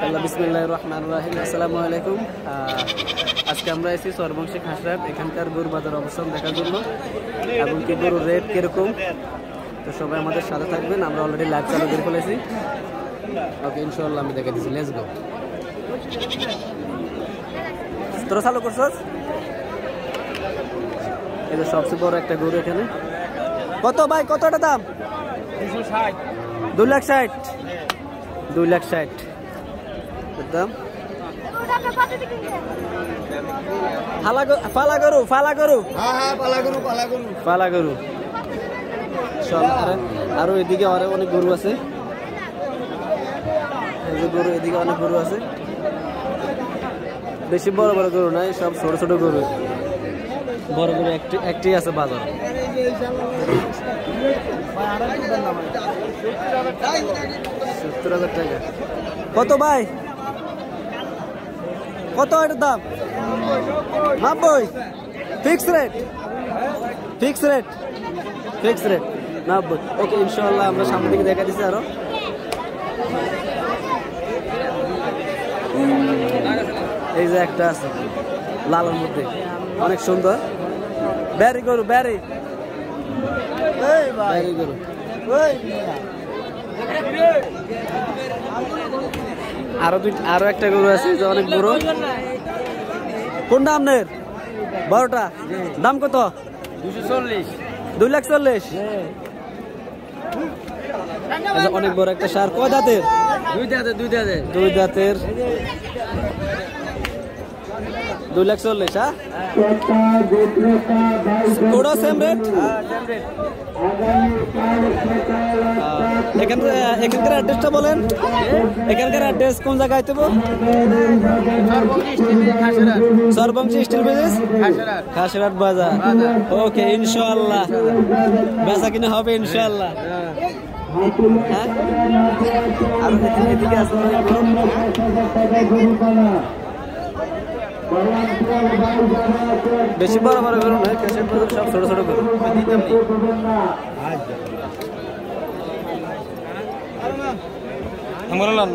আল্লাহ বিসমিল্লাহির রহমানির রহিম। আসসালামু আলাইকুম। আজকে আমরা এসেছি সরবংশী খাসরাট, এখানকার গরু বাজার অবস্থান দেখার জন্য এবং কি গরুর রেট কিরকম। তো সবাই আমাদের সাথে থাকবেন। আমরা অলরেডি লাইভ চালু করে ফেলেছি। ওকে, ইনশাআল্লাহ আমি দেখে দিচ্ছি। Let's go. তোরা চালু করছস? এই যে সবচেয়ে বড় একটা গরু এখানে। কত ভাই, কতটা দাম? 260। 2,60,000। 2,60,000 দাম। ফালা গরু সব। আরো এদিকে অনেক গরু আছে। এই যে গরু, এদিকে অনেক গরু আছে। বেশি বড় বড় গরু নাই, সব ছোট ছোট গরু। বড় গরু একটি আছে বাজার। 70,000 টাকা। কত ভাই, কত এটার দাম? 90। Fix rate 90। ওকে, ইনশাআল্লাহ আমরা সামনে দিকে দেখা দিচ্ছি। আরো এই যে একটা আছে লালের মধ্যে, অনেক সুন্দর। ব্যারি গরু, ব্যারি গরু। আরো একটা গরু আছে যে অনেক বড়। কোনটা আপনার? বড়টা দাম কত? 240। 2,40,000। অনেক বড় একটা সার। কয় দাঁতের? দুই দাঁতের। 2,40,000। হ্যাঁ, ওটা সেম রেট। এখানকার অ্যাড্রেসটা বলেন। এখানকার অ্যাড্রেস কোন জায়গায় দেবো? সরবংশী স্টিল ব্রিজ, খাসরাট বাজার। ওকে, ইনশাআল্লাহ বেচা কিনা হবে ইনশাআল্লাহ। হ্যাঁ, আর এদিকে আছে বেশি বড় বড় গরু নয়, খাসরাট বাজার সব ছোট ছোট গরু।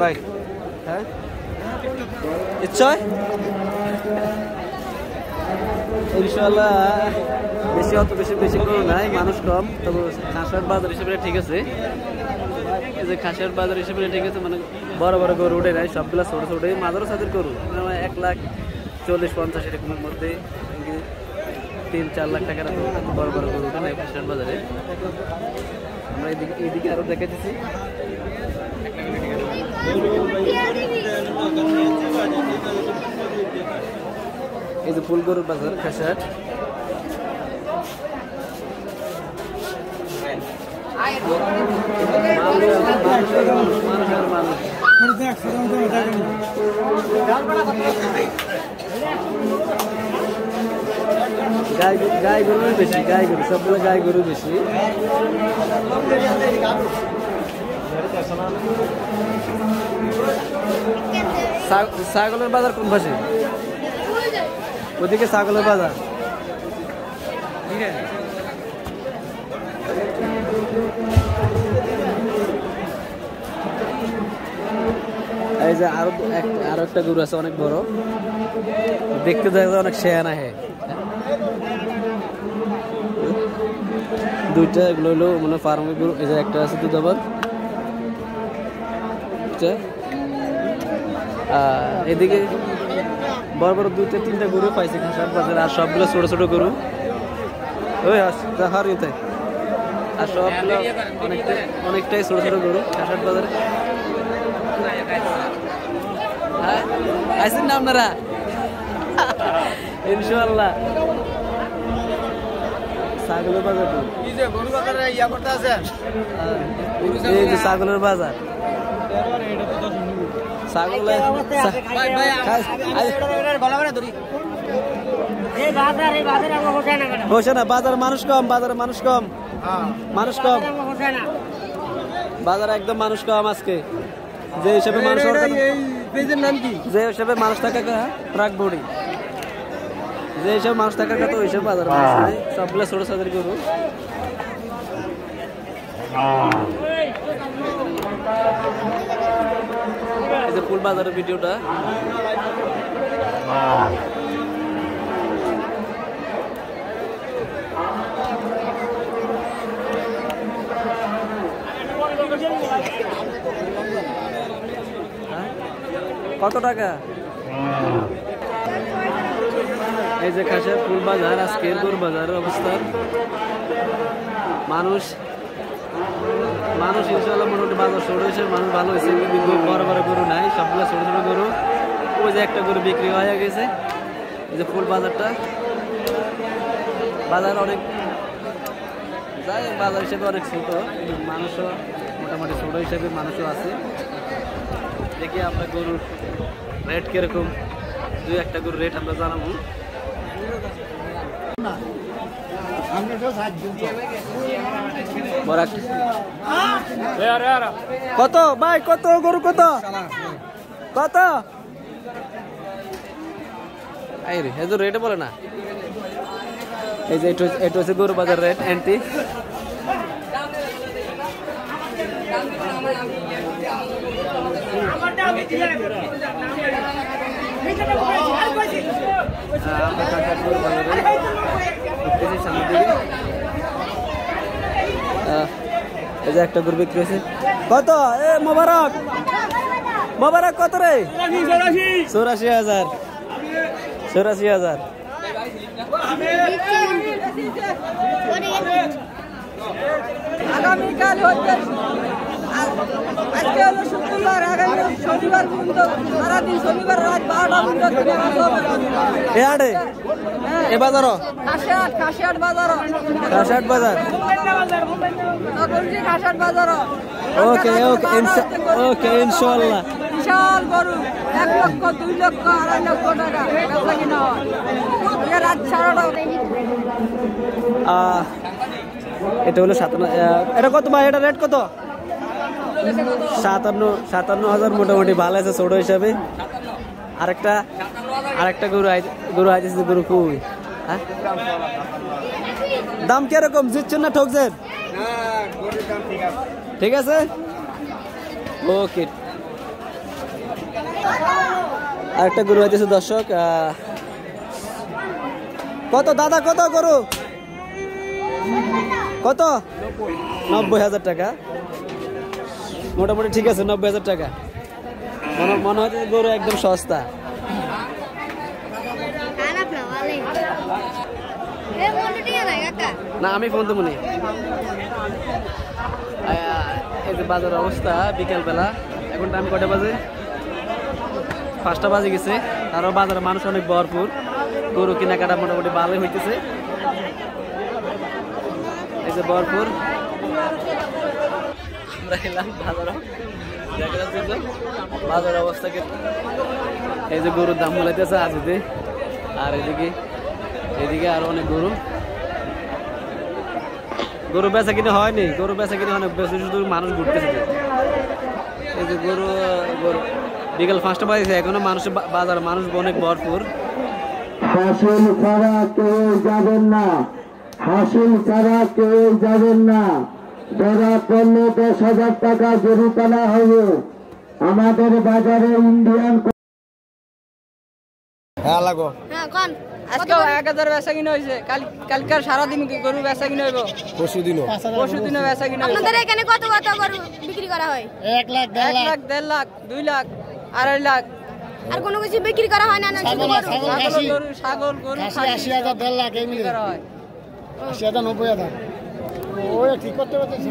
ভাই, হ্যাঁ ইচ্ছা ইনশাআল্লাহ। বেশি গরু নাই, মানুষ কম। তবে খাসরাট বাজার হিসেবে ঠিক আছে। এই যে খাসরাট বাজার হিসেবে ঠিক আছে, মানে বড় বড় গরু উঠে নাই, সবগুলা ছোট ছোট মাঝারো সাদের গরু। 1,40,50,000 এরকমের মধ্যে 3-4 লাখ টাকার বড় বড় গরু উঠে নাই খাসরাট বাজারে। আমরা এইদিকে আরো দেখাচ্ছি। এই যে ফুল গরুর বাজার খাসরাট। গাই গরু বেশি, গাই গরু সবগুলো গাই গরু বেশি। ছাগলের বাজার কোন পাশে? ওদিকে ছাগলের বাজার। এই যে আরো একটা গরু আছে অনেক বড়, দেখতে দেখা যায় অনেক শেয়ানা। হ্যাঁ, দুইটা এগুলো হলো মানে ফার্মের গরু। এই যে একটা আছে দুধাবার। এদিকে বড় বড় 2-3টা গরু পাইছে খাসরাট বাজারে, আর সবগুলো ছোট ছোট গরু। ওই হারিতে আর সবগুলো অনেকটাই ছোট ছোট গরু খাসরাট বাজারে। আইসেন না আপনারা ইনশাআল্লাহ। ছাগলের বাজার, এই যে ছাগলের বাজার। বসে না বাজার, মানুষ কম। বাজারে মানুষ কম। বাজারে একদম মানুষ কম আজকে। যে হিসাবে মানুষ, যে হিসাবে মানুষ থাকা ট্রাক বডি, যে হিসাবে মানুষ থাকার কথা ওই হিসাবে বাজার সবগুলো ছোট ছোট গরু। ফুল বাজারের ভিডিওটা। কত টাকা? এই যে খাসের ফুল বাজার, আজকের গরু বাজারের অবস্থা। মানুষ ইনশাল্লাহ মোটামুটি বাজার শুরু হয়েছে, মানুষ ভালো হয়েছে, কিন্তু বড় বড় গরু নাই, সবগুলো ছোট ছোট গরু। ওই যে একটা গরু বিক্রি হয়ে গেছে। এই যে ফুল বাজারটা, বাজার অনেক যাই বাজার হিসেবে অনেক ছোট, মানুষও মোটামুটি ছোট হিসেবে মানুষও আছে। দেখি আমরা গরুর রেট কিরকম, দুই একটা গরুর রেট আমরা জানাবো। কত ভাই, কত গরু, কত কত? এই রে এত রেটে বলে না। এই যে এটা হচ্ছে গরু বাজার রেট এন্টি। এই যে একটা গরু বিক্রি হয়েছে। কত? এ মোবারক, মোবারক কত রে? 84,000। 84,000। আগামীকাল হচ্ছে, আজকে হলো শুক্রবার, আগামী শনিবার পর্যন্ত সারাদিন, শনিবার রাত 12টা পর্যন্ত এ আড়ে এ বাজারও খাসিয়াট বাজার, খাসিয়াট বাজার। খাসিয়াট বাজার। ওকে ওকে ওকে ইনশাআল্লাহ। বিশাল গরু, 1 লক্ষ, 2 লক্ষ, 2.5 লক্ষ টাকা বেচা কিনা হয়। রাত 12টা। এটা হলো 57। এটা কত ভাই? এটা রেট কত? 57,000 মোটামুটি ভালো আছে ছোট হিসাবে। আরেকটা গরু আইতেছে। গরু খুবই দাম কিরকম? জিতছেন না ঠকছেন? ঠিক আছে, ওকে। আরেকটা গরু আইতেছে দর্শক। কত দাদা, কত গরু? কত? 90,000 টাকা মোটামুটি। ঠিক আছে, 90,000 টাকা। মনে হচ্ছে গরু একদম সস্তা। না আমি ফোন তো মনে। এই যে বাজার অবস্থা বিকেল বেলা, এখন টাইম কটা বাজে? 5টা বাজে গেছে। আরো বাজারে মানুষ অনেক ভরপুর, গরু কেনাকাটা মোটামুটি ভালোই হইতেছে। এই যে ভরপুর আমরা এলাম বাজার দেখার জন্য। বাজার অবস্থা এই যে গরুর দাম বলাইতেছে আজকে। আর এদিকে আরো অনেক গরু বেচা কিনে হয়নি, গরু বেচা কিনে অনেক বেশি, শুধু মানুষ ঘুরতেছে। এই যে গরু বিকেল 5টা বাজে, এখনো মানুষের বাজার মানুষ অনেক ভরপুর। হাসিল ছাড়া কেউ যাবেন না, হাসিল ছাড়া কেউ যাবেন না। ধরা পড়লে 10,000 টাকা জরিমানা হবে। আমাদের বাজারে ইন্ডিয়ান আজকে 1,000 বেচা কিনা হয়েছে। কালকার সারাদিন গরু বেচা কিনা হইব। পরশু দিনও বেচা কিনা। আপনাদের এখানে কত কত গরু বিক্রি করা হয়? 1 লাখ, 1.5 লাখ, 2 লাখ, 2.5 লাখ। আর কোনো কিছু বিক্রি করা হয় না? ছাগল গরু 80,000, 1.5 লাখ এমনি করা হয়। 80,000, 90,000। ওই ঠিক করতে পারতেছি।